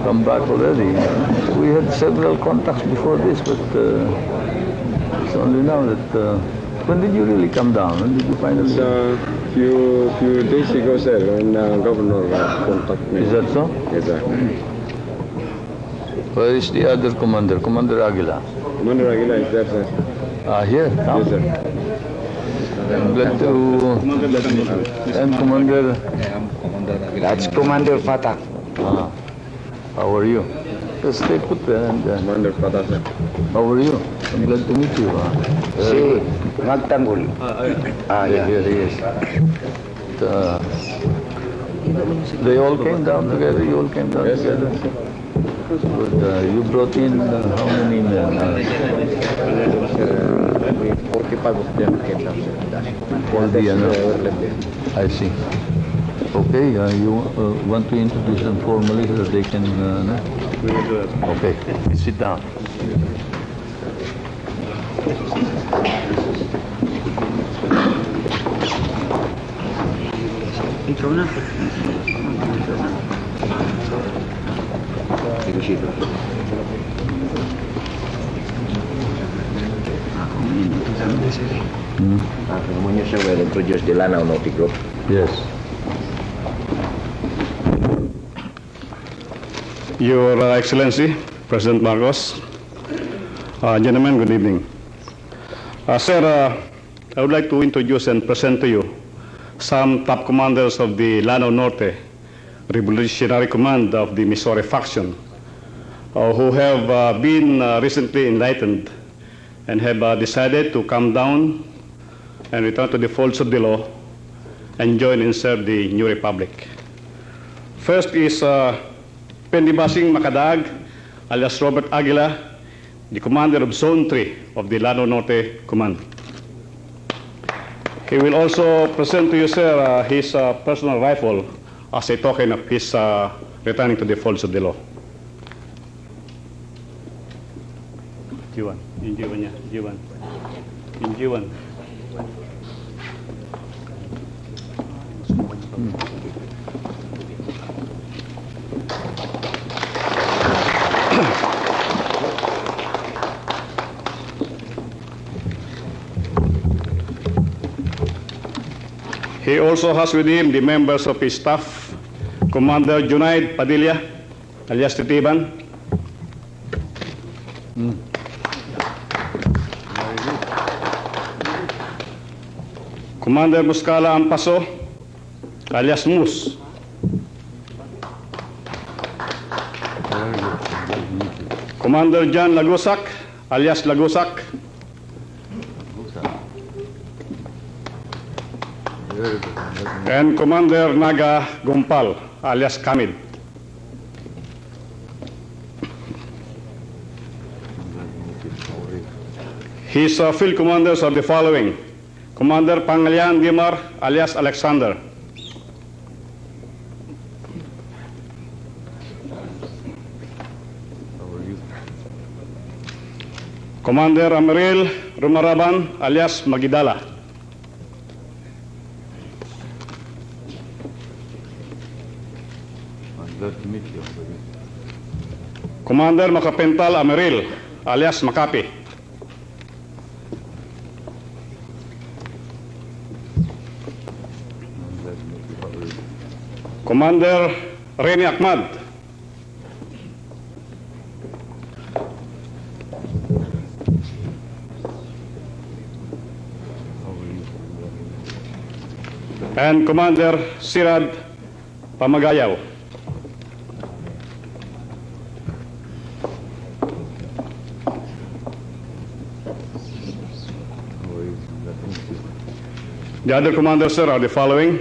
come back already. We had several contacts before this, but it's only now that... when did you really come down? When did you finally... few days ago, sir, when Governor contacted me. Is that so? Yes, sir. Where is the other commander? Commander Aguila? Commander Aguila is there, sir. Here? Now? Yes, sir. I'm glad to... And Commander... That's Commander Fatah. How are you? Just stay put there and... Commander Fatah, sir. how are you? I'm glad to meet you. Si Magtanggol. Yeah, here he is. They all came down together? You all came down together? Good. You brought in how many men? 45 of them came down, sir. All the I see. Okay, you want to introduce them formally so that they can... We will do that. Okay, sit down. Ikaw na. Sige. Namanya siya will introduce the Lanao Nautic Group. Yes. Your Excellency, President Marcos, gentlemen, good evening. Sir, I would like to introduce and present to you some top commanders of the Lanao Norte Revolutionary Command of the Missouri faction, who have been recently enlightened and have decided to come down and return to the folds of the law and join and serve the new republic. First is Pendibasing Makadag, alias Robert Aguila, the commander of Zone 3 of the Lanao Norte Command. He will also present to you, sir, his personal rifle as a token of his returning to the folds of the law. Injiwan. He also has with him the members of his staff, Commander Junaid Padilla, alias Titiban. Commander Muscala Ampaso, alias Mus. Commander John Lagusak, alias Lagusak. And Commander Naga Gumpal, alias Kamid. His field commanders are the following: Commander Pangalian Gimar, alias Alexander. Commander Amaril Rumaraban, alias Magidala. Glad to meet you. Commander Makapental Amaril, alias Makapi. Commander Reni Ahmad. And Commander Sirad Pamagayaw. The other commanders, sir, are the following: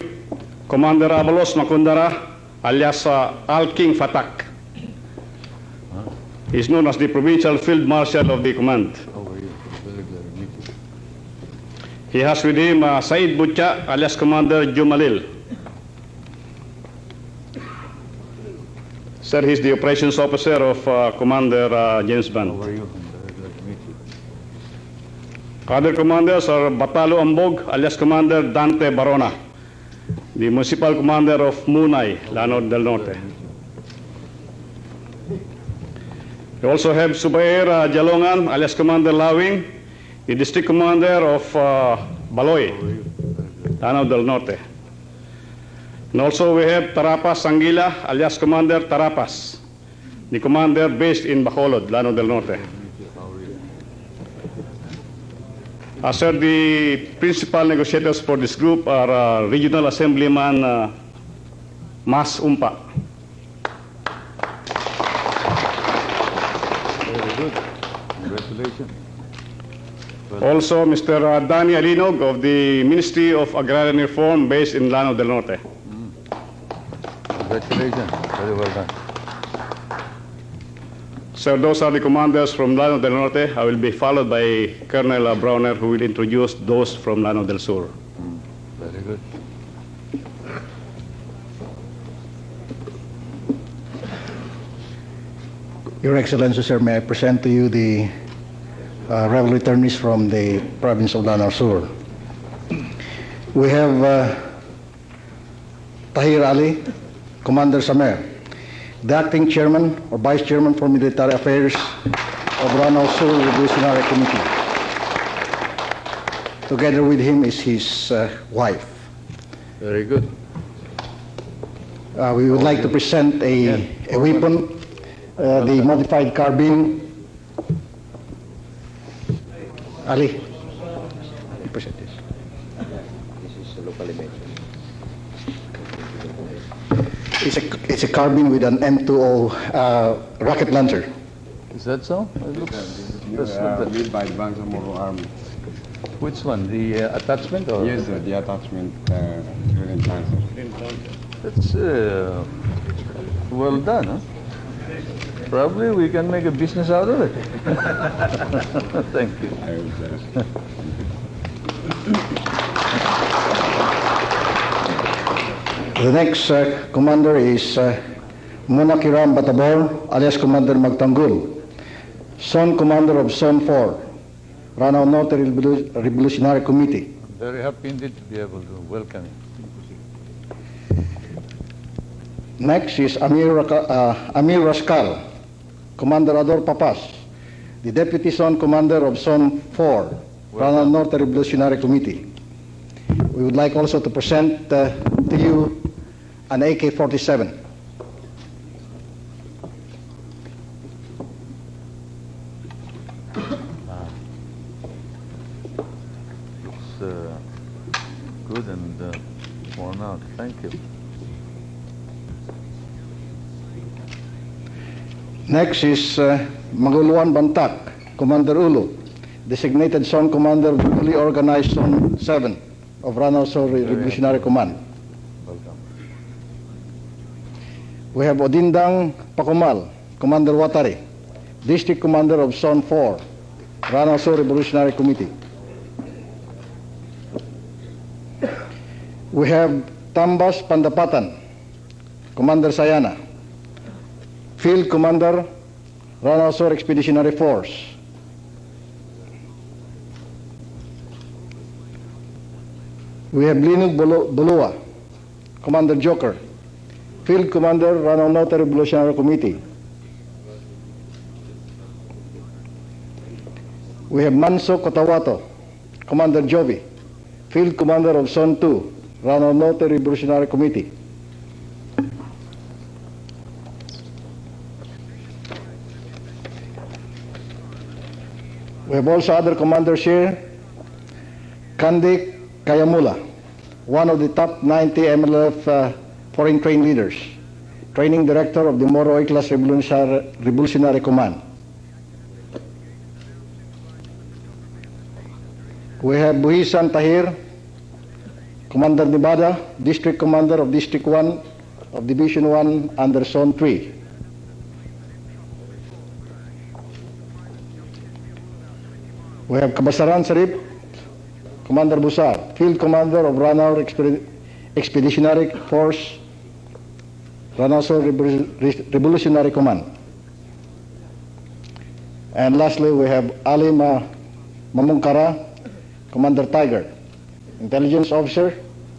Commander Abalos Makundara, alias Al-King Fatak. He is known as the Provincial Field Marshal of the command. He has with him Said Butcha, alias Commander Jumalil. Sir, he is the operations officer of Commander James Band. Other commanders are Batalo Ambog, alias Commander Dante Barona, the municipal commander of Munay, Lanao del Norte. We also have Subair Jalongan, alias Commander Lawing, the District Commander of Baloy, Lanao del Norte. And also we have Tarapas Anguila, alias Commander Tarapas, the commander based in Bacolod, Lanao del Norte. Sir, the principal negotiators for this group are Regional Assemblyman Mas Umpa. Very good. Congratulations. Also, Mr. Danny Alinog of the Ministry of Agrarian Reform based in Lanao del Norte. Congratulations. Very well done. Sir, those are the commanders from Lanao del Norte. I will be followed by Colonel Browner, who will introduce those from Lanao del Sur. Very good. Your Excellency, sir, may I present to you the rebel returnees from the province of Lanao Sur. We have Tahir Ali, Commander Samer, the acting chairman or vice chairman for military affairs of Lanao Sur Revolutionary Committee. Together with him is his wife. Very good. We would like to present a weapon, the modified carbine. Ali, present this. This is locally made. It's a carbine with an M20 rocket launcher. Is that so? It looks. Made by Bangsamoro Army. Which one? The attachment or? Yes, sir, the attachment unit launcher. That's well done, huh? Probably we can make a business out of it. Thank you. I will, The next commander is Munakiram Batabor, alias Commander Magtanggol, Zone Commander of Zone 4, Lanao Norte Revolutionary Committee. Very happy indeed to be able to welcome you. Next is Amir Rascal, Commander Ador Papas, the Deputy Zone Commander of Zone 4, Lanao Norte Revolutionary Committee. We would like also to present to you an AK-47. Looks good and worn out. Thank you. Next is Maguluan Bantak, Commander Ulu, designated Zone Commander of the newly organized Zone 7 of Lanao Sur Revolutionary Command. Welcome. We have Odindang Pakumal, Commander Watari, District Commander of Zone 4, Lanao Sur Revolutionary Committee. We have Tambas Pandapatan, Commander Sayana, Field Commander, Lanao Sur Expeditionary Force. We have Linug Bulua, Commander Joker, Field Commander, Lanao Norte Revolutionary Committee. We have Manso Cotawato, Commander Jovi, Field Commander of Zone 2, Lanao Norte Revolutionary Committee. We have also other commanders here. Kandik Kayamula, one of the top 90 MNLF foreign trained leaders, training director of the Moro Class Revolutionary Command. We have Buhisan Tahir, Commander Nevada, District Commander of District 1 of Division 1 under Zone 3. We have Kabasaran Sarip, Commander Busar, Field Commander of Lanao Expeditionary Force, Lanao Sur Revolutionary Command. And lastly, we have Ali Mamungkara, Commander Tiger, Intelligence Officer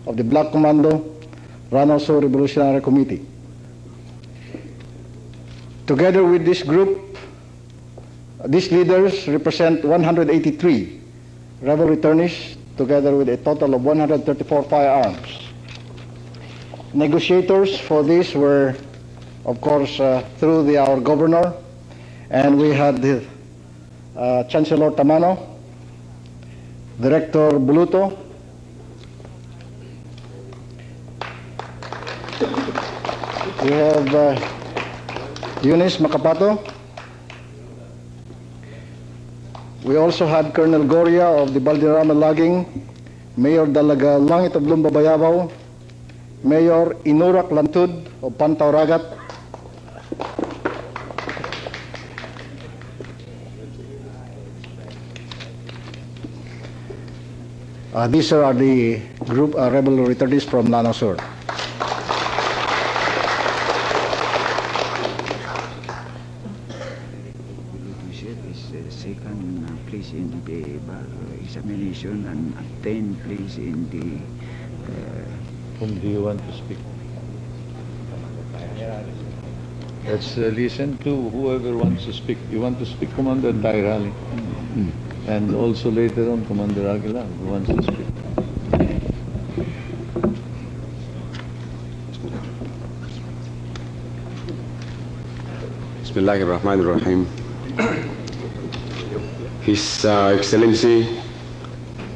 of the Black Commando, Lanao Sur Revolutionary Committee. Together with this group, these leaders represent 183 rebel returnees, together with a total of 134 firearms. Negotiators for this were, of course, through our governor, and we had the Chancellor Tamano, Director Buluto, we have Eunice Macapato. We also had Colonel Goria of the Balderrama Logging, Mayor Dalaga Langit of Lumba Bayabao, Mayor Inurak Lantud of Pantaw Ragat, these are the group rebel returnees from Lanao Sur. Second place in the bar examination and 10th place in the. Whom do you want to speak? Let's listen to whoever wants to speak. You want to speak, Commander Tairali? And also later on, Commander Aguilar, who wants to speak. Bismillahirrahmanirrahim. His Excellency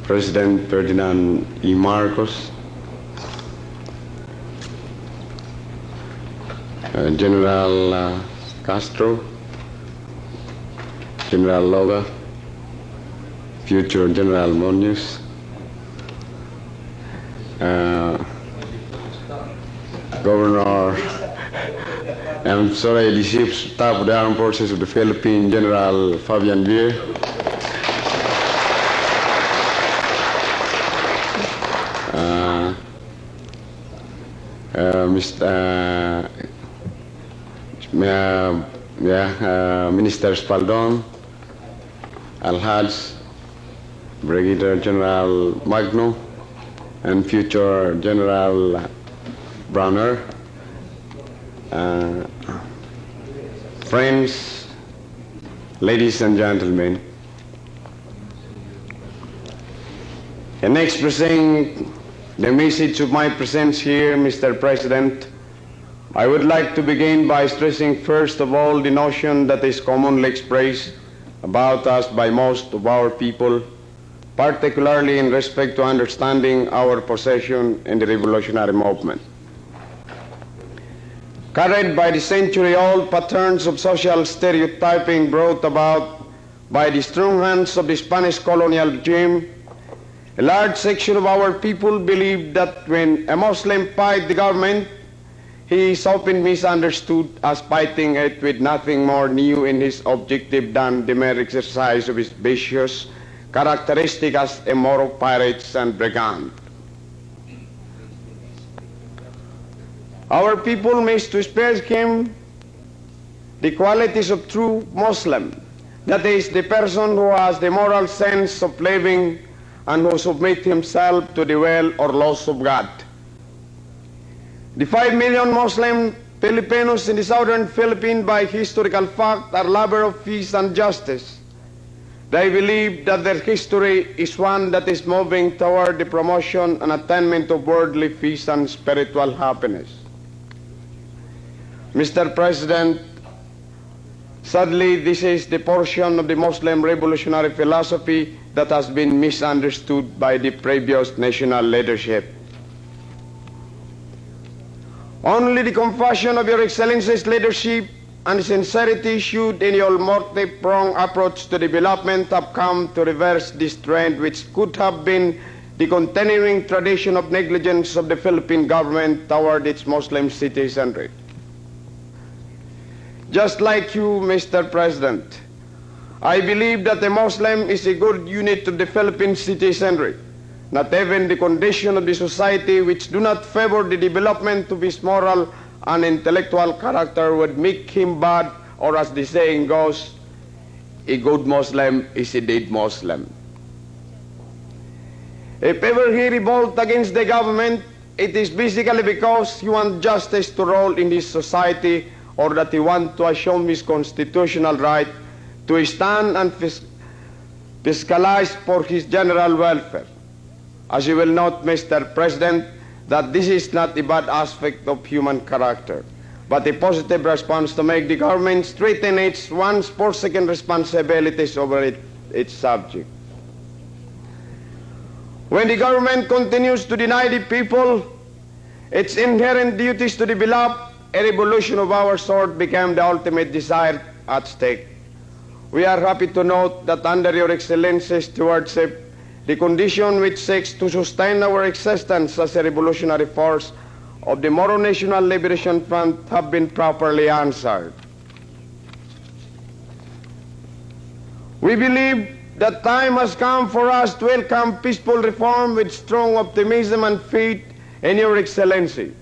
President Ferdinand E. Marcos, General Castro, General Loga, future General Munoz, Governor, I'm sorry, the Chief of Staff of the Armed Forces of the Philippines, General Fabian Vier, Minister Spaldon, Al-Haj, Brigadier General Magno, and future General Browner, friends, ladies and gentlemen, in expressing the message of my presence here, Mr. President, I would like to begin by stressing first of all the notion that is commonly expressed about us by most of our people, particularly in respect to understanding our position in the revolutionary movement. Carried by the century-old patterns of social stereotyping brought about by the strong hands of the Spanish colonial regime, a large section of our people believe that when a Muslim fights the government, he is often misunderstood as fighting it with nothing more new in his objective than the mere exercise of his vicious characteristic as a moral pirate and brigand. Our people must to spare him the qualities of true Muslim, that is, the person who has the moral sense of living and who submits himself to the will or laws of God. The 5 million Muslim Filipinos in the southern Philippines, by historical fact, are lovers of peace and justice. They believe that their history is one that is moving toward the promotion and attainment of worldly peace and spiritual happiness. Mr. President, sadly, this is the portion of the Muslim revolutionary philosophy that has been misunderstood by the previous national leadership. Only the compassion of Your Excellency's leadership and sincerity should in your multi-pronged approach to development have come to reverse this trend, which could have been the continuing tradition of negligence of the Philippine government toward its Muslim citizenry. Just like you, Mr. President, I believe that a Muslim is a good unit of the Philippine citizenry. Not even the condition of the society which do not favor the development of his moral and intellectual character would make him bad, or as the saying goes, a good Muslim is a dead Muslim. If ever he revolt against the government, it is basically because he wants justice to rule in this society, or that he wants to assume his constitutional right to stand and fiscalize for his general welfare. As you will note, Mr. President, that this is not a bad aspect of human character, but a positive response to make the government straighten its once forsaken responsibilities over its subject. When the government continues to deny the people its inherent duties to develop, a revolution of our sort became the ultimate desire at stake. We are happy to note that under your Excellency's stewardship, the condition which seeks to sustain our existence as a revolutionary force of the Moro National Liberation Front have been properly answered. We believe that time has come for us to welcome peaceful reform with strong optimism and faith in your Excellency.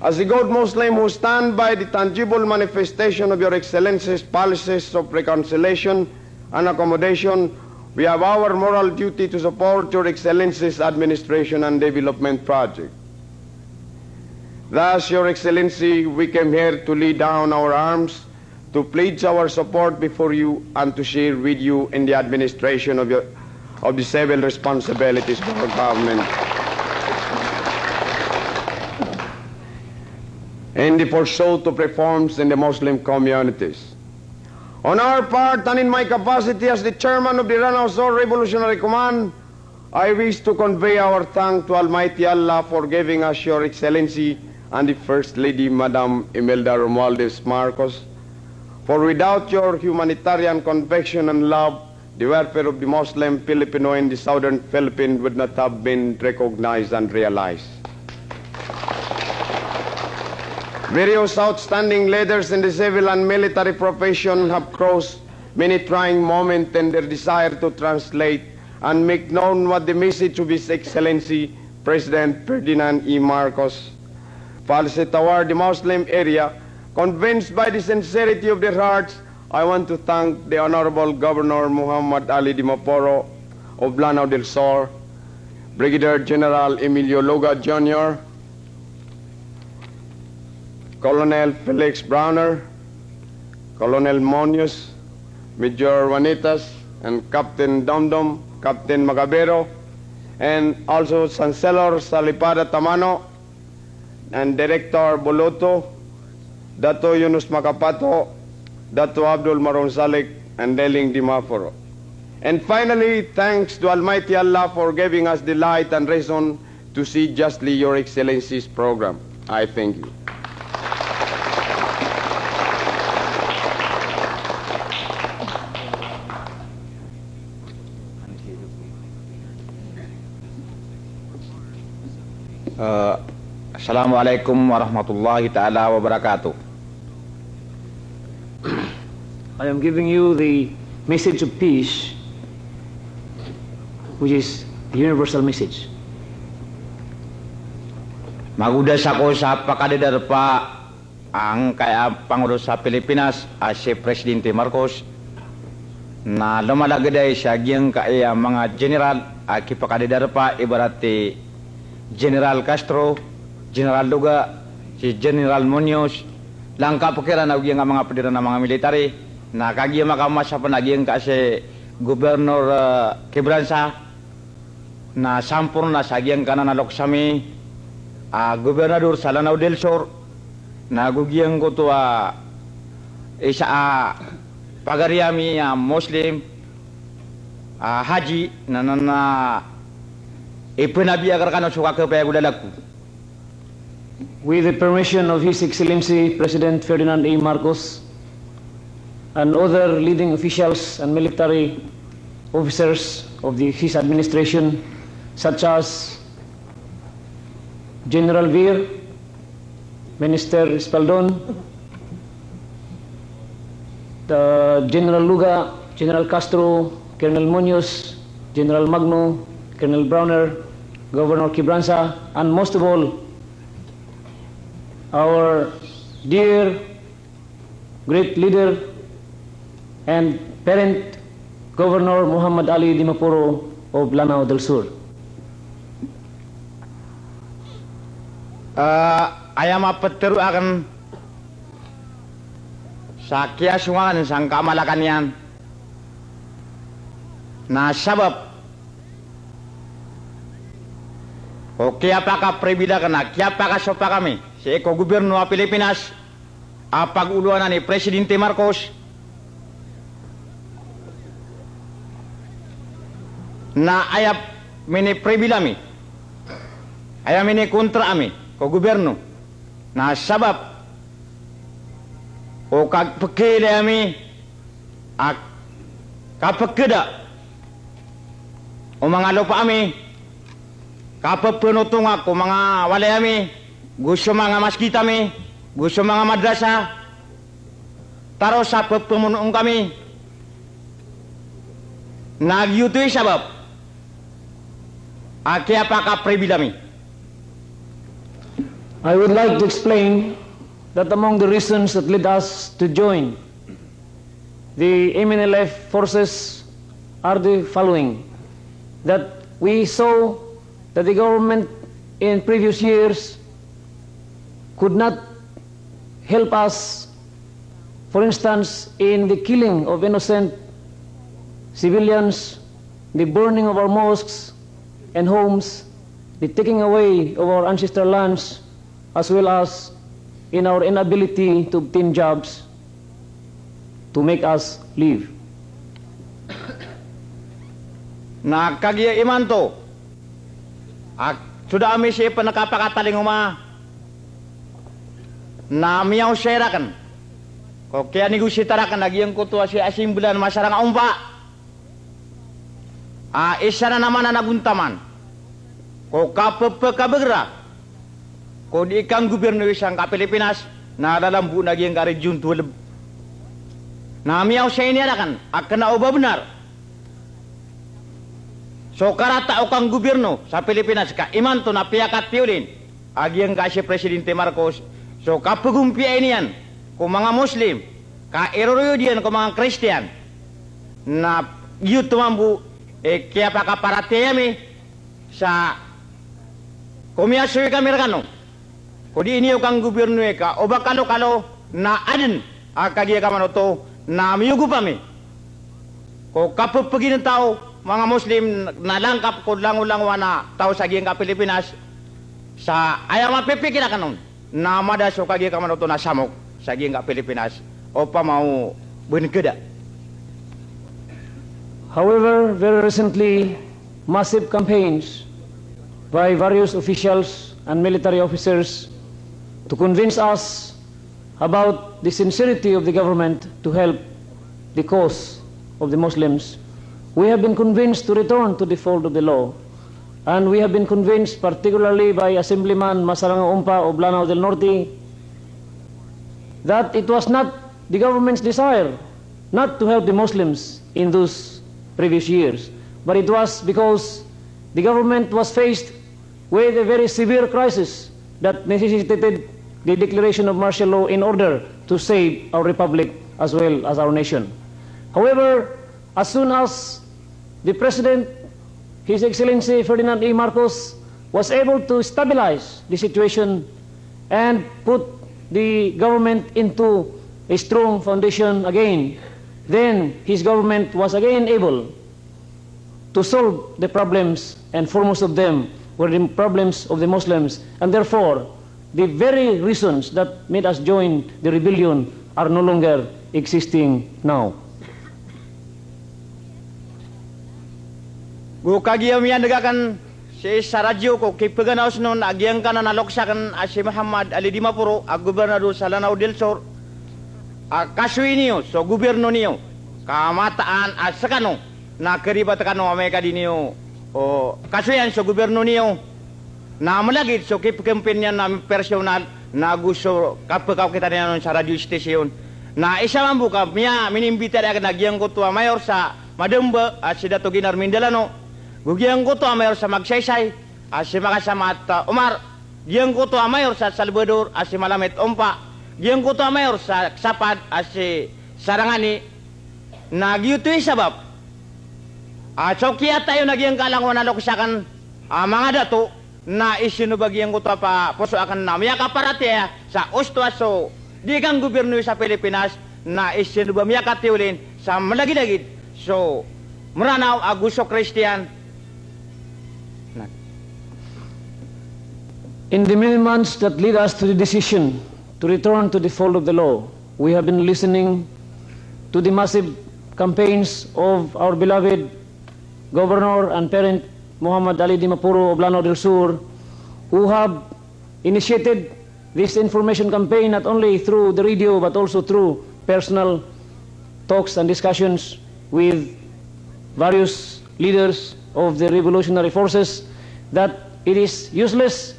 As a good Muslim who stand by the tangible manifestation of your Excellency's policies of reconciliation and accommodation, we have our moral duty to support your Excellency's administration and development project. Thus, your Excellency, we came here to lay down our arms, to pledge our support before you, and to share with you in the administration of the civil responsibilities of our government. In the pursuit of reforms in the Muslim communities. On our part, and in my capacity as the chairman of the Lanao Sur Revolutionary Command, I wish to convey our thanks to Almighty Allah for giving us your Excellency and the First Lady, Madam Imelda Romualdez Marcos, for without your humanitarian conviction and love, the welfare of the Muslim Filipino in the southern Philippines would not have been recognized and realized. Various outstanding leaders in the civil and military profession have crossed many trying moments in their desire to translate and make known what the message of His Excellency President Ferdinand E. Marcos policy toward the Muslim area. Convinced by the sincerity of their hearts, I want to thank the Honorable Governor Muhammad Ali Dimaporo of Lanao del Sur, Brigadier General Emilio Loga Jr., Colonel Felix Browner, Colonel Monius, Major Juanitas, and Captain Domdom, Captain Magabero, and also Chancellor Salipada Tamano, and Director Boloto, Dato Yunus Makapato, Dato Abdul Maronsalik, and Deling Dimaforo. And finally, thanks to Almighty Allah for giving us the light and reason to see justly your Excellency's program. I thank you. Assalamualaikum warahmatullahi ta'ala wabarakatuh. I am giving you the message of peace, which is the universal message. Magudas ako sa pakadidarpa ang kaya Pangulo sa Pilipinas si Presidente Marcos na lumalagaday sa giyang kaya mga general aki pakadidarpa ibarati General Castro, General Luga, si General Munoz, lang kapukiran na giyang mga padiran ng mga military na kagiyang makamasa pa na giyang kasi Gobernador Quebranza na sampur na sa giyang kanan na loksami Gobernador sa Lanao del Sur na gugiyang ko to isa pagariami Muslim haji na ipinabiyagar ka na suka kaya gudalaku. With the permission of His Excellency President Ferdinand A. Marcos and other leading officials and military officers of his administration, such as General Vir, Minister Espaldon, General Luga, General Castro, Colonel Munoz, General Magno, Colonel Browner, Governor Quebranza, and most of all, our dear great leader and parent Governor Muhammad Ali Dimaporo of Lanao del Sur. Ayam apa teru akan sa kiasungan sang kamalakan yan na sabab o kaya pa ka prebida ka na, kaya pa ka sopa kami sa eko-gobyerno ng Pilipinas a pag-uluan ni Presidente Marcos na ayap mini prebida mi ayap mini kontra ami ko gobyerno na sabab o kagpakili ami at kapagkida o mga lupa ami kapagpunutong ako mga walay ami gusto mga maskita mi gusto mga madrasa taro sa pagpumunong kami nagyutoy sabab kaya pa ka prebida mi. I would like to explain that among the reasons that led us to join the MNLF forces are the following. That we saw that the government in previous years could not help us, for instance, in the killing of innocent civilians, the burning of our mosques and homes, the taking away of our ancestral lands, as well as in our inability to obtain jobs to make us live. Nagkagya iman to at sudah kami siya pa nakapakataling na miyaw serakan ko kaya negositarakan nagyang ko to siya asimbulan masarang umpa isa na naman na naguntaman ko kapagkabagra ko di ikang gobyerno isang Pilipinas na lalambu nagyang karedyun tulab na miyaw siya inirakan akan na uba benar so karata o kang gobyerno sa Pilipinas ka iman to na piyakat piulin agyang ka si Presidente Marcos so kapagumpiya niyan kung mga Muslim ka eroroyo diyan kung mga Christian na yun tumambu kaya pa kaparatiyami sa kumiyasoy kami rekano kodi ini kang gobyerno ka o bakalo-kalo na adin kagaya ka manoto na miyugo pa mi ko kapapagi ng tao mga Muslim na langkap ko langulang na tao sa giyang ka Pilipinas sa ayaw mapipikira ka nun na madaso kagaya ka manoto na samok sa giyang ka Pilipinas o pa mau bunikida. However, very recently, massive campaigns by various officials and military officers to convince us about the sincerity of the government to help the cause of the Muslims. We have been convinced to return to the fold of the law, and we have been convinced particularly by Assemblyman Masaranga Umpa of Lanao del Norte that it was not the government's desire not to help the Muslims in those previous years, but it was because the government was faced with a very severe crisis that necessitated the declaration of martial law in order to save our republic as well as our nation. However, as soon as the President, His Excellency Ferdinand E. Marcos, was able to stabilize the situation and put the government into a strong foundation again, then his government was again able to solve the problems, and foremost of them were the problems of the Muslims, and therefore the very reasons that made us join the rebellion are no longer existing now. Gukagiyam yan nagakan si Saradyo ko kipaganaos nun agyang ka na naloksakan si Muhammad Ali Dimapuro ang gobernador sa Lanao del Sur kasuin niyo so gobyerno niyo kamataan at sakano na karibat kano Amerika di niyo o kasuyan so gobyerno niyo na malagit so kipagkampin niya na personal na gusto kapag kita niya sa radio station na isa man buka miya minimbita na nagyang ko to mayor sa Madamba at si Dato Ginar Mindelano gugyang ko to mayor sa Magsaysay at si Makasama at Umar giyang ko to mayor sa Salvador at si Malamit Umpa giyang ko to mayor sa Sapad at si Sarangani nagyutoy sabab so kaya tayo nagyang kalangwa na loksakan mga dato na isinubagyan ko to pa puso akan na miya kaparate sa usto aso di kang gobyerno sa Pilipinas na isinubamya katiulin sa malagid-agid. So, Lanao aguso Christian. In the many months that lead us to the decision to return to the fold of the law, we have been listening to the massive campaigns of our beloved Governor and Parent Muhammad Ali Di Mapuro of Lanao del Sur, who have initiated this information campaign not only through the radio but also through personal talks and discussions with various leaders of the revolutionary forces, that it is useless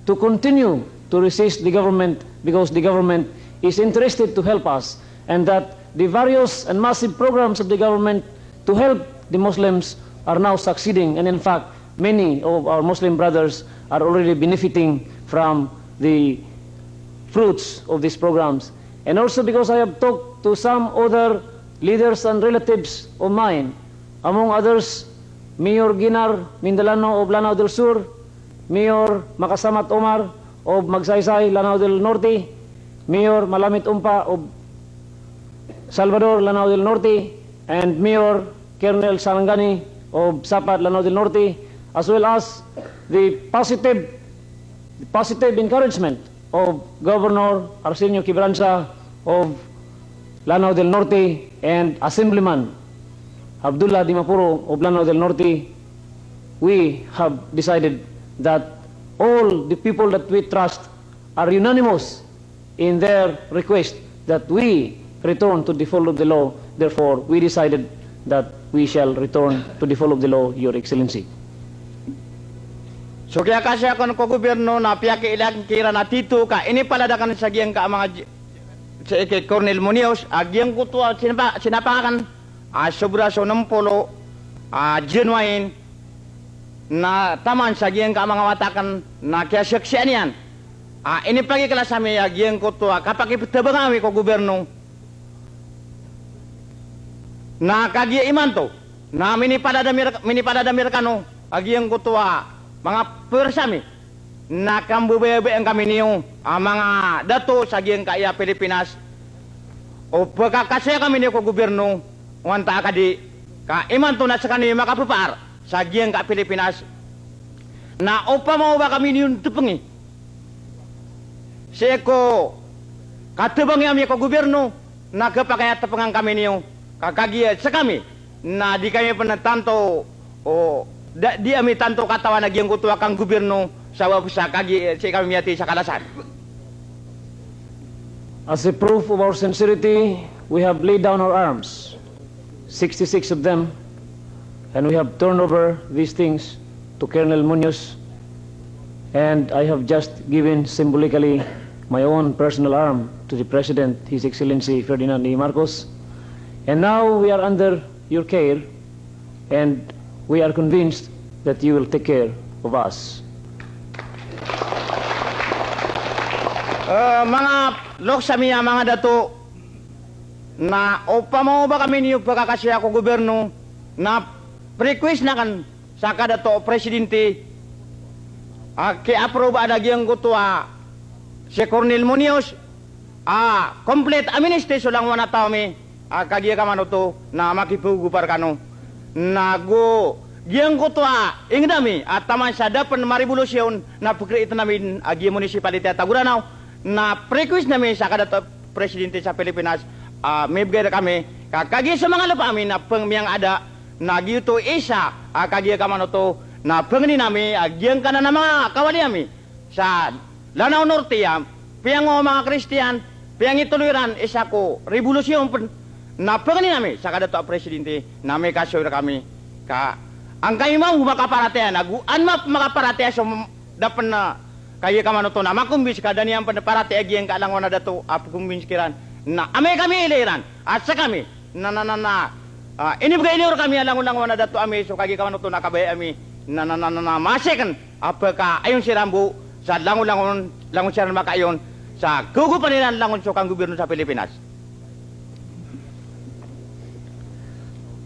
to continue to resist the government because the government is interested to help us, and that the various and massive programs of the government to help the Muslims are now succeeding, and in fact many of our Muslim brothers are already benefiting from the fruits of these programs. And also because I have talked to some other leaders and relatives of mine, among others Mayor Ginar Mindalano of Lanao del Sur, Mayor Makasamat Omar of Magsaysay, Lanao del Norte, Mayor Malamit Umpa of Salvador, Lanao del Norte, and Mayor Colonel Sarangani of Sapat, Lanao del Norte, as well as the positive encouragement of Governor Arsenio Quebranza of Lanao del Norte and Assemblyman Abdullah Di Mapuro of Lanao del Norte. We have decided that all the people that we trust are unanimous in their request that we return to the fold of the law. Therefore, we decided that we shall return to the fold of the law, Your Excellency. So kaya kasi ako ko gobyerno na piyaki ilang kira na tito ka ini paladakan sa giyang ka mga sa kay Colonel Munoz agyang ko to sinapakan sobra so nampolo genuine na taman sa giyang ka mga watakan na kaya seksyan yan ini pagi kala sa mi agyang ko to kapag itabang ko gobyerno na kagi iman to na minipadadamir kano agyang ko to mga persami na kambubebe ang kami niyo mga dato sa giyang kaya Pilipinas o pagkakasya kami niyo ko gobyerno wanta kadi ka iman to na sa kanyo makapupar sa giyang ka Pilipinas na upa mo ba kami niyo tupengi siya ko katubangi kami ko gobyerno na kapakaya tapangan kami niyo kakagiya sa kami na di kami panatanto o di ami tanto katawan nagyang kutuwa kang gobyerno sa kagi si kami miyati sa kalasan. As a proof of our sincerity, we have laid down our arms, 66 of them, and we have turned over these things to Colonel Munoz, and I have just given symbolically my own personal arm to the President, His Excellency Ferdinand E. Marcos, and now we are under your care, and we are convinced that you will take care of us. Mga loksamiya, mga dato, na upa mo ba kami niyo pagkakasya ko gobyerno na request na kan sa kadato presidente ki-approve adagyang kutuwa si Colonel Munoz complete amnesty so lang wana tao mi kagiya ka man to na makipugupar kano nago giyang kutuwa ingdami at taman sa dapan maribolusyon na pagkreate namin agi municipality at Lanao na request namin sa kadato presidente sa Pilipinas may bigay na kami kagi sa mga lupa amin na pangmiyang ada na gito isa kagiya ka man to na pangni namin agiyang ka na mga kawali ami sa Lanao Norte piyang mga Kristiyan piyang ituloyan isa ko revolusyon na pagani namin sa kadato presidente na may kasyura kami ang kayo mo makaparatea naguan makaparatea so dapat na kayo ka man to na makumbis ka daniyang panaparatea agiyang kaalangon na dato kumbins kiran na ame kami iliran at sa kami inibigay niyo kami alangon na dato ame so kayo ka man to nakabay ami na masikan apaka ayon si Rambo sa langon siya makayon sa gugupanin langon so kang gobyerno sa Pilipinas.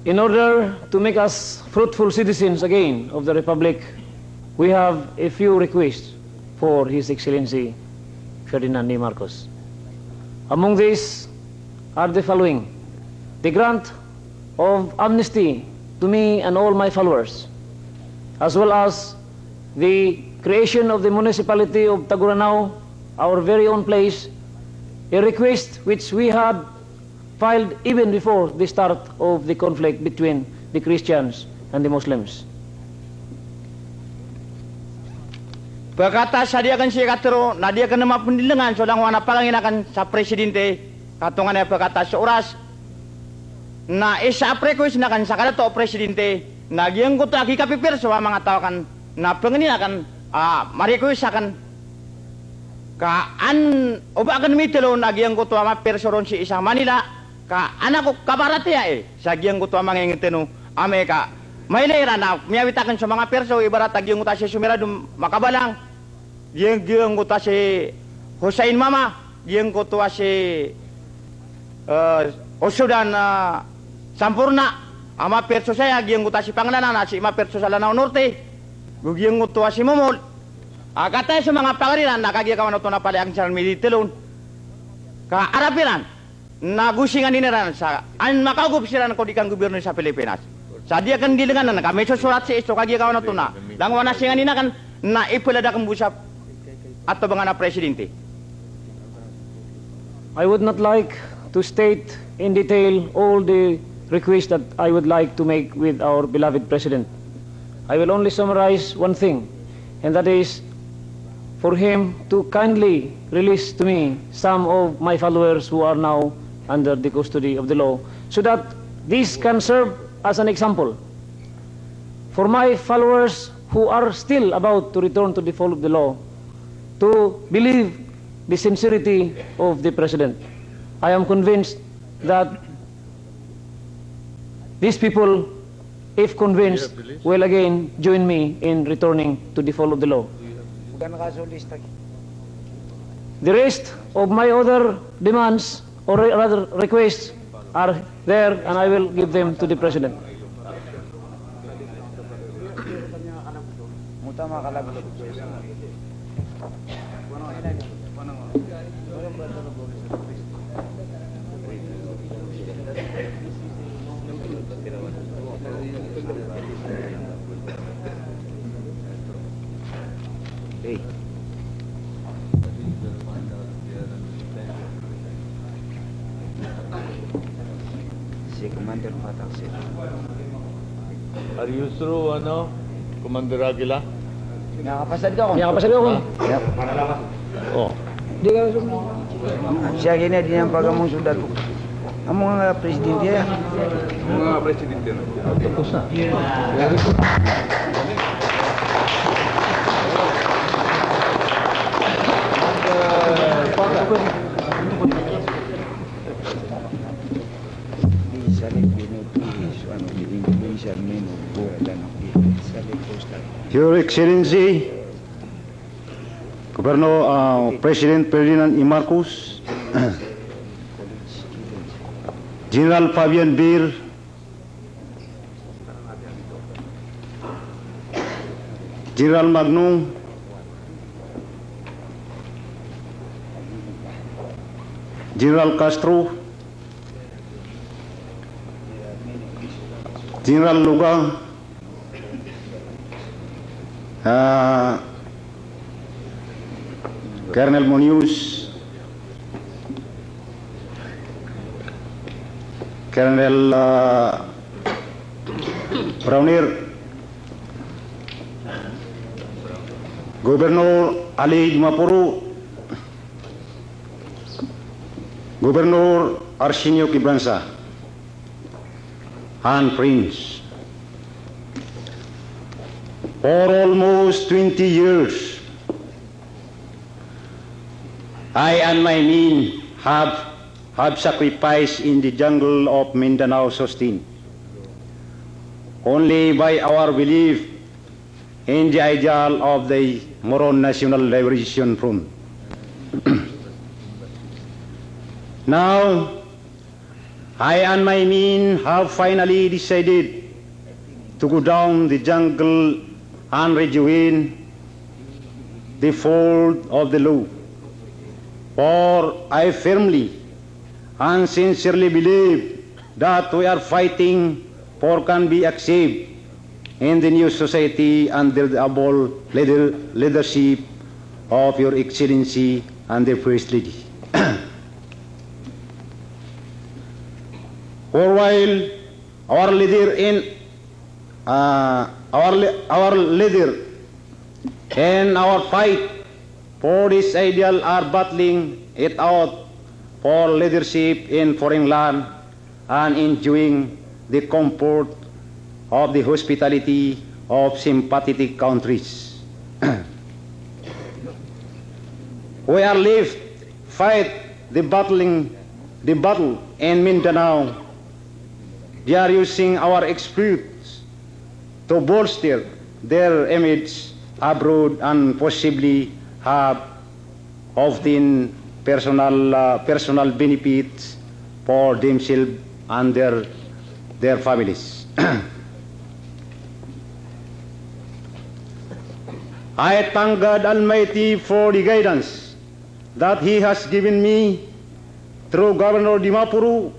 In order to make us fruitful citizens again of the Republic, we have a few requests for His Excellency Ferdinand E. Marcos. Among these are the following: the grant of amnesty to me and all my followers, as well as the creation of the municipality of Taguranao, our very own place, a request which we had filed even before the start of the conflict between the Christians and the Muslims. Pagkata sa dia kan siya katero, na dia kan nama pendilengan sodang wana panginakan sa presidente, katungan ay pagkata sa oras, na isa request na kan sa kadato presidente, na giyang ko ta kikapipir sa mga tao kan, na panginakan, ma-request akan, kaan, uba akan mitilo, na giyang ko to ma-persoron si isang Manila, ka anak ko kabaratiya sa giyang ko to mangingitino, ame ka, may lera na miyawitakan sa mga perso, ibarat giyang ko ta si Sumiradum makabalang, giyang ko ta si Hussein Mama, giyang ko to si Osudan Sampurna, ama perso saya, giyang ko ta si Pangalanan, si ima perso sa Lanao Norte, giyang ko to si Momol, katay sa mga pangarinan, nakagiya na ito na pala ang siya militilon, ka Arapiran, nagusingan niniran sa, an makaugup sila ng kodikang gobyerno sa Pilipinas. Sa dia kan dilengan na kami susurat si isto, kagiya na ito na, langwa na singan nina kan, na ipulada kang busap, at ito na presidente. I would not like to state in detail all the requests that I would like to make with our beloved President. I will only summarize one thing, and that is for him to kindly release to me some of my followers who are now under the custody of the law, so that this can serve as an example for my followers who are still about to return to the fold of the law, to believe the sincerity of the President. I am convinced that these people, if convinced, will again join me in returning to the fold of the law. The rest of my other demands, or rather requests, are there, and I will give them to the President. Si Commander Fatang Sir. Are you through, Commander Aguila? Nakapasad ka ako. Nakapasad ako. Yep. Oh. Di ka Siya gina din ang pagamong sudat ko. Ang mga presidente yan. Mga presidente na. Tapos na. Your Excellency, Governor President Ferdinand E. Marcos, General Fabian Bir, General Magnum, General Castro, General Lugang, Colonel Munoz, Colonel Brownier, Governor Ali Mapuru, Governor Arsenio Quibranza, and Prince. For almost 20 years, I and my men have sacrificed in the jungle of Mindanao Sustain, only by our belief in the ideal of the Moron National Liberation Front. Now, I and my men have finally decided to go down the jungle and rejoin the fold of the law. For I firmly and sincerely believe that we are fighting for can be achieved in the new society under the able leadership of Your Excellency and the First Lady. For while our leader and our fight for this ideal are battling it out for leadership in foreign land and enjoying the comfort of the hospitality of sympathetic countries. We are left fight the battle in Mindanao. They are using our exploits to bolster their image abroad and possibly have often personal benefits for themselves and their families. I thank God Almighty for the guidance that He has given me through Governor Dimapuru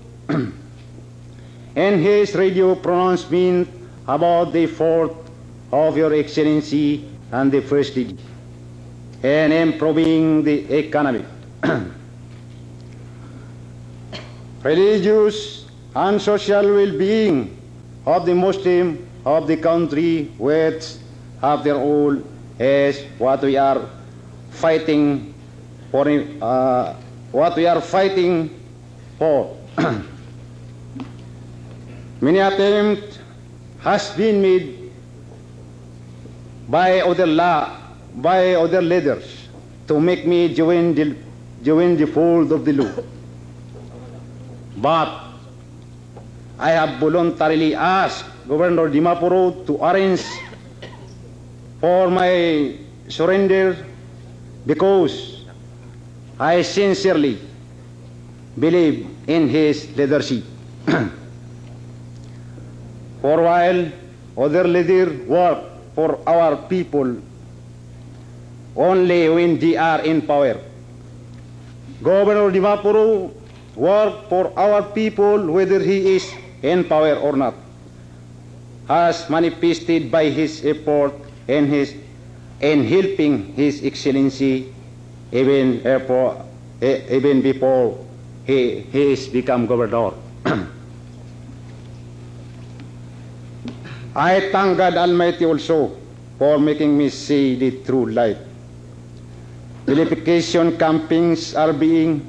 and his radio pronouncement about the effort of Your Excellency and the First Lady in improving the economy, religious and social well-being of the Muslim of the country, which after all is what we are fighting for. Many attempts has been made by other leaders to make me join the fold of the law. But I have voluntarily asked Governor Dimapuru to arrange for my surrender because I sincerely believe in his leadership. For while other leaders work for our people only when they are in power, Governor Dimapuru work for our people whether he is in power or not, as manifested by his effort in helping His Excellency even before he has become governor. I thank God Almighty also for making me see the true light. Vilification campaigns are being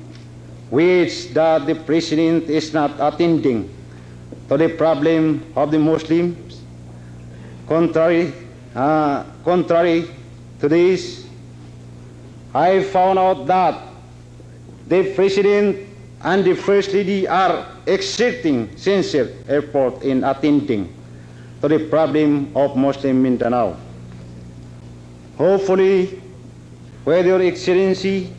waged that the President is not attending to the problem of the Muslims. Contrary to this, I found out that the President and the First Lady are exerting sincere effort in attending to the problem of Muslim Mindanao. Hopefully, with Your Excellency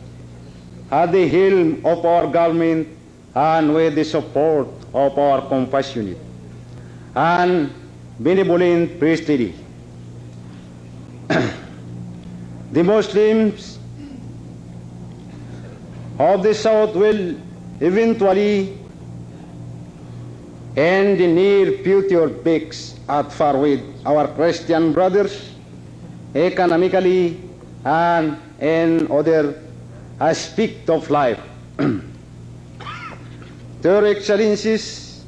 at the helm of our government and with the support of our compassionate and benevolent First Lady, the Muslims of the South will eventually in the near future peaks at far with our Christian brothers economically and in other aspects of life. Your Excellencies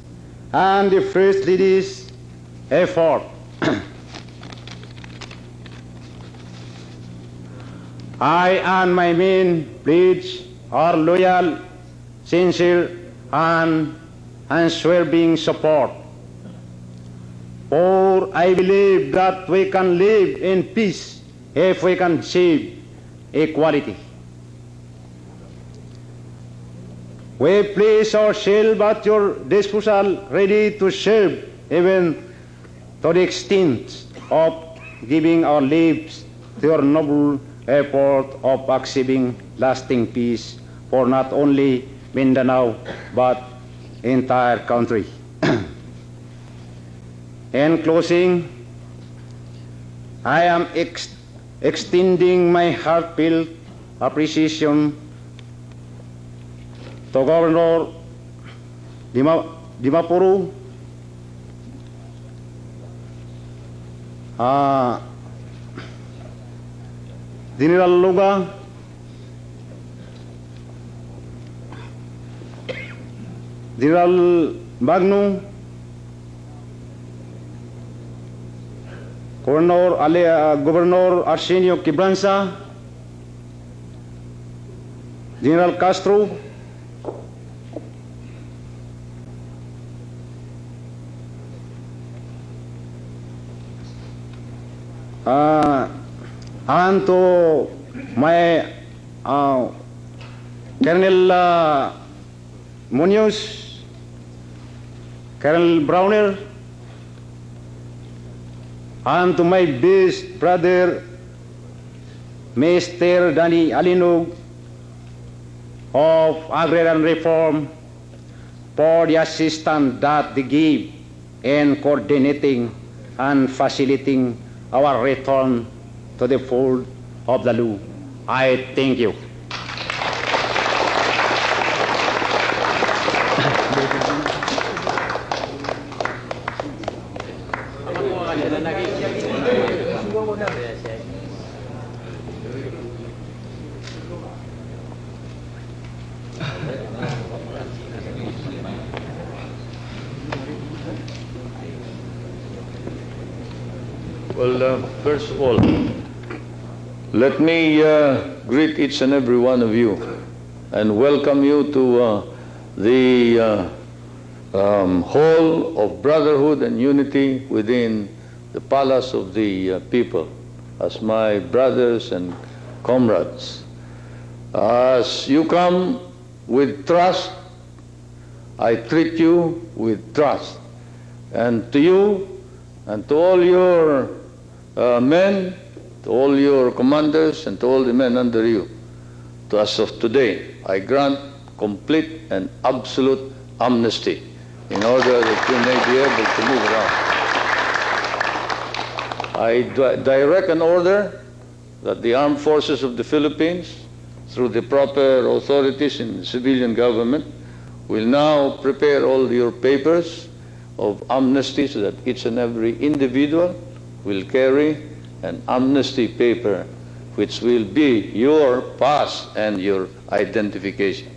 and the First Lady's effort I and my men pledge our loyal, sincere, and unswerving support. For I believe that we can live in peace if we can achieve equality. We place ourselves at your disposal, ready to serve even to the extent of giving our lives to your noble effort of achieving lasting peace for not only Mindanao but entire country. In closing, I am extending my heartfelt appreciation to Governor Dimapuru, General Luga, General Magno, Governor Arsenio Quibranza, General Castro, and to my Colonel Munoz, Colonel Browner, and to my best brother, Mr. Danny Alinog of Agrarian Reform, for the assistance that they give in coordinating and facilitating our return to the fold of the law. I thank you. Well, first of all, let me greet each and every one of you and welcome you to the hall of brotherhood and unity within the palace of the people as my brothers and comrades. As you come with trust, I treat you with trust. And to you and to all your men, to all your commanders, and to all the men under you, to as of today, I grant complete and absolute amnesty in order that you may be able to move around. I direct an order that the armed forces of the Philippines, through the proper authorities in the civilian government, will now prepare all your papers of amnesty so that each and every individual will carry an amnesty paper which will be your pass and your identification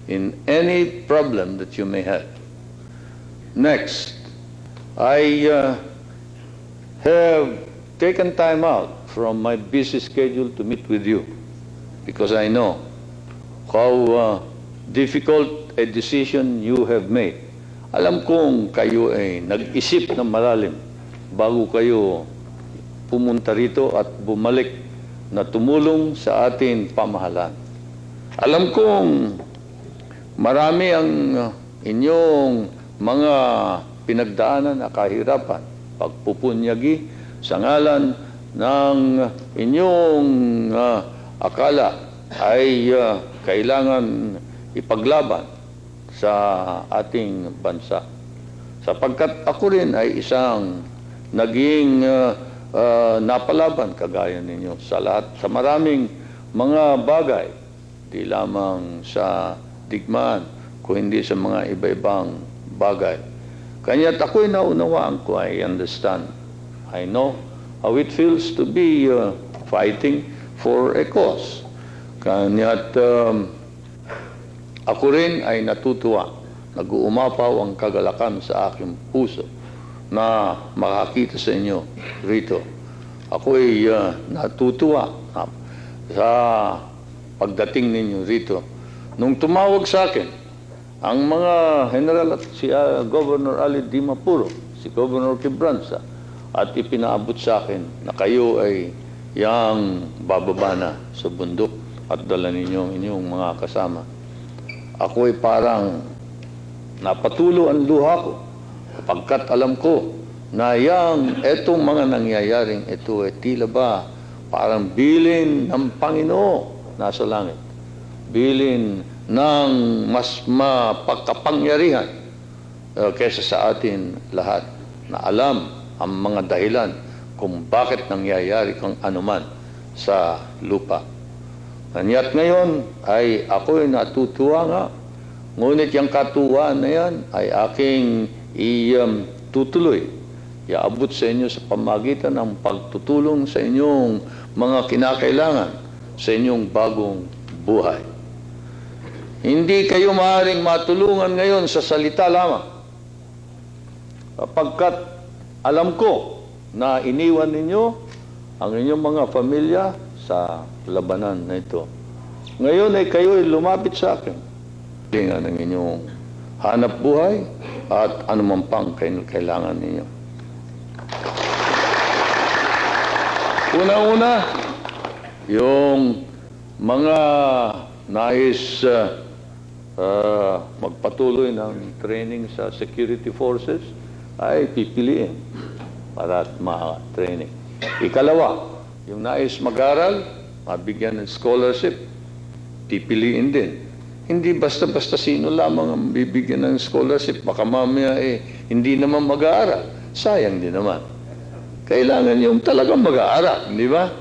in any problem that you may have. Next, I have taken time out from my busy schedule to meet with you because I know how difficult a decision you have made. Alam kong kayo ay nag-isip ng malalim bago kayo pumunta rito at bumalik na tumulong sa ating pamahalaan. Alam kong marami ang inyong mga pinagdaanan na kahirapan, pagpupunyagi sa ngalan ng inyong akala ay kailangan ipaglaban sa ating bansa. Sapagkat ako rin ay isang naging napalaban kagaya ninyo sa lahat, sa maraming mga bagay, di lamang sa digmaan, kung hindi sa mga iba-ibang bagay. Kanya't ako'y naunawaan ko, I understand. I know how it feels to be fighting for a cause. Kanya't ako rin ay natutuwa, nag-uumapaw ang kagalakan sa aking puso na makakita sa inyo rito. Ako ay natutuwa sa pagdating ninyo rito. Nung tumawag sa akin, ang mga general at si Governor Ali Dimapuro, si Governor Quibranza, at ipinaabot sa akin na kayo ay yang bababa na sa bundok at dala ninyo inyong mga kasama. Ako ay parang napatulo ang luha ko sapagkat alam ko na etong mga nangyayaring ito ay tila ba parang bilin ng Panginoon nasa langit. Bilin ng mas mapagkapangyarihan kaysa sa atin lahat na alam ang mga dahilan kung bakit nangyayari kang anuman sa lupa. Kanya't ngayon ay ako'y natutuwa nga Ngunit yung katuwaan na yan ay aking tutuloy. Iaabot sa inyo sa pamagitan ng pagtutulong sa inyong mga kinakailangan sa inyong bagong buhay. Hindi kayo maaaring matulungan ngayon sa salita lamang. Sapagkat alam ko na iniwan ninyo ang inyong mga pamilya sa labanan na ito. Ngayon ay kayo ay lumapit sa akin. Tingnan ang inyong hanap buhay at anumang pang kailangan ninyo. Una-una, yung mga nais magpatuloy ng training sa security forces ay pipiliin para ma-training. Ikalawa, yung nais mag-aral, mabigyan ng scholarship, pipiliin din. Hindi basta-basta sino lamang ang bibigyan ng scholarship, baka mamaya hindi naman mag-aaral. Sayang din naman. Kailangan yung talagang mag-aaral, di ba?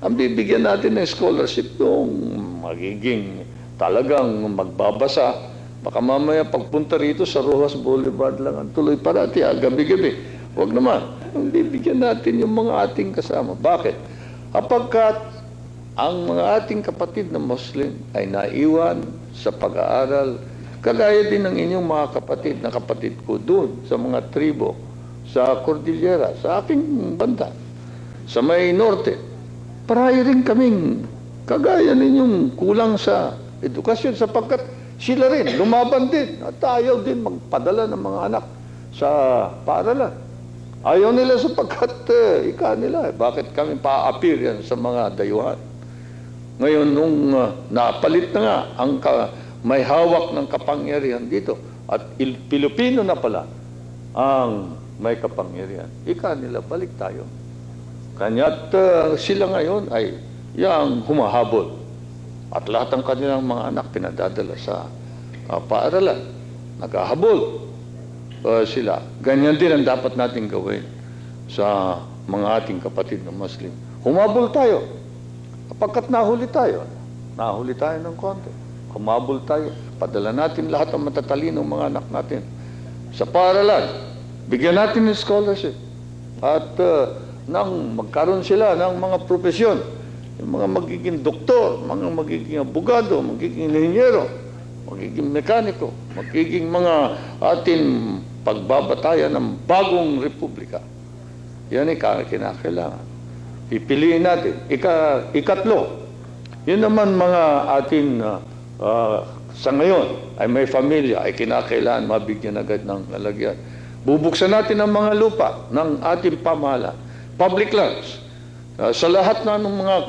Ang bibigyan natin ng scholarship yung magiging talagang magbabasa. Baka mamaya pagpunta rito sa Rojas Boulevard lang ang tuloy parati, gabi-gabi. Huwag naman. Ang bibigyan natin yung mga ating kasama. Bakit? Kapagkat ang mga ating kapatid na Muslim ay naiwan sa pag-aaral, kagaya din ng inyong mga kapatid na kapatid ko doon sa mga tribo, sa Cordillera, sa aking banda, sa may norte. Parayo rin kaming kagaya ninyong kulang sa edukasyon sapagkat sila rin lumaban din at ayaw din magpadala ng mga anak sa paaralan. Ayaw nila sapagkat ika nila. Bakit kami pa-appear yan sa mga dayuhan? Ngayon, nung napalit na nga ang may hawak ng kapangyarihan dito at Pilipino na pala ang may kapangyarihan, ika nila, balik tayo. Kanya't sila ngayon ay yang humahabol. At lahat ng kanilang mga anak pinadadala sa paaralan. Naghahabol sila. Ganyan din ang dapat natin gawin sa mga ating kapatid na Muslim. Humabol tayo. Kapagkat nahuli tayo ng konti. Humabol tayo. Padala natin lahat ng matatalinong mga anak natin sa paaralan. Bigyan natin ng scholarship. At nang magkaroon sila ng mga profesyon, yung mga magiging doktor, mga magiging abogado, magiging inhinyero, magiging mekaniko, magiging mga ating pagbabatayan ng bagong republika. Yan ay kinakailangan. Pipiliin natin. Ikatlo, yun naman mga ating sa ngayon ay may familya, ay kinakailangan mabigyan agad ng lalagyan. Bubuksan natin ang mga lupa ng ating pamahalaan. Public lands. Sa lahat na ng mga,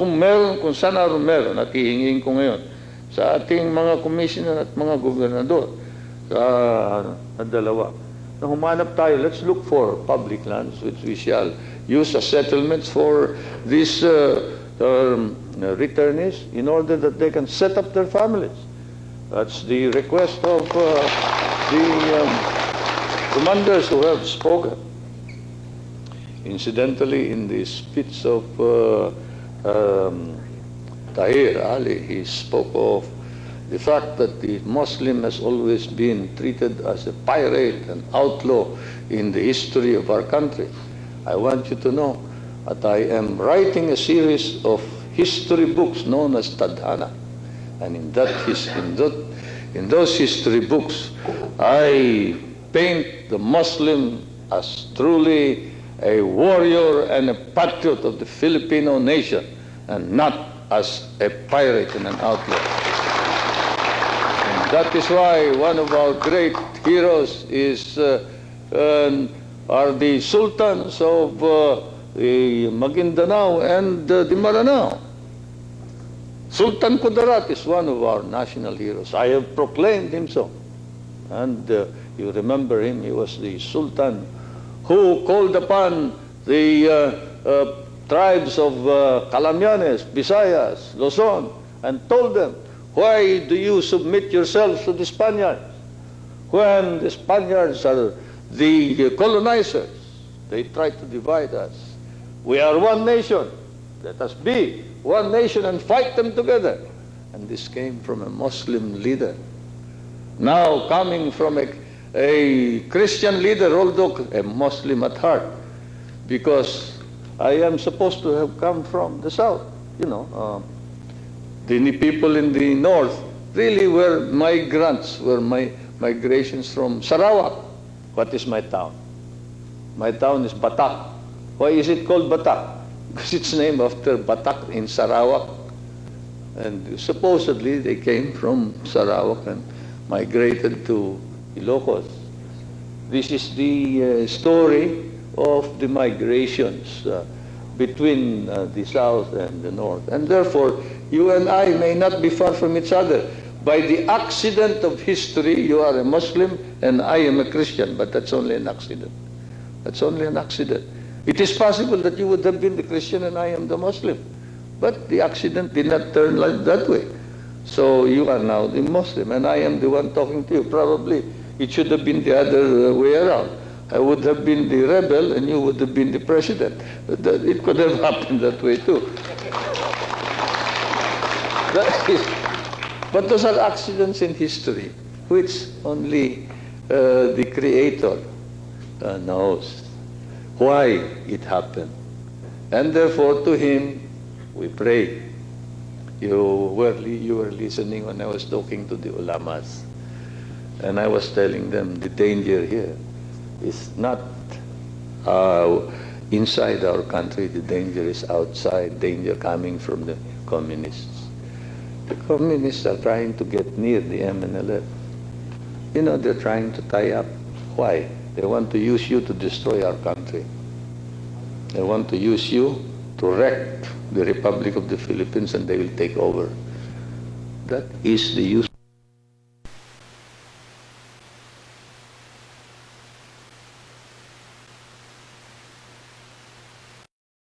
kung saan naroon meron, at hihingin ko ngayon, sa ating mga commissioner at mga gobernador, na dalawa, na humanap tayo, let's look for public lands which we shall use as settlements for these returnees in order that they can set up their families. That's the request of the commanders who have spoken. Incidentally, in the speech of Tahir Ali, he spoke of the fact that the Muslim has always been treated as a pirate, an outlaw in the history of our country. I want you to know that I am writing a series of history books known as Tadhana. And in those history books, I paint the Muslim as truly a warrior and a patriot of the Filipino nation, and not as a pirate and an outlaw. And that is why one of our great heroes are the sultans of the Maguindanao and the Maranao. Sultan Kudarat is one of our national heroes. I have proclaimed him so. And you remember him, he was the Sultan who called upon the tribes of Calamianes, Visayas, Luzon, and told them, why do you submit yourselves to the Spaniards? When the Spaniards are the colonizers, they try to divide us. We are one nation. Let us be one nation and fight them together. And this came from a Muslim leader. Now coming from a Christian leader, although a Muslim at heart, because I am supposed to have come from the south, you know. The people in the north really were migrants, were migrations from Sarawak. What is my town? My town is Batak. Why is it called Batak? Because it's named after Batak in Sarawak. And supposedly they came from Sarawak and migrated to Ilocos. This is the story of the migrations between the south and the north. And therefore, you and I may not be far from each other. By the accident of history, you are a Muslim and I am a Christian, but that's only an accident. That's only an accident. It is possible that you would have been the Christian and I am the Muslim, but the accident did not turn like that way. So you are now the Muslim and I am the one talking to you. Probably it should have been the other way around. I would have been the rebel and you would have been the president. It could have happened that way too. But those are accidents in history, which only the Creator knows why it happened. And therefore to Him we pray. You were listening when I was talking to the ulamas. And I was telling them the danger here is not inside our country, the danger is outside, danger coming from the communists. The communists are trying to get near the MNLF. You know, they're trying to tie up. Why? They want to use you to destroy our country. They want to use you to wreck the Republic of the Philippines and they will take over. That is the use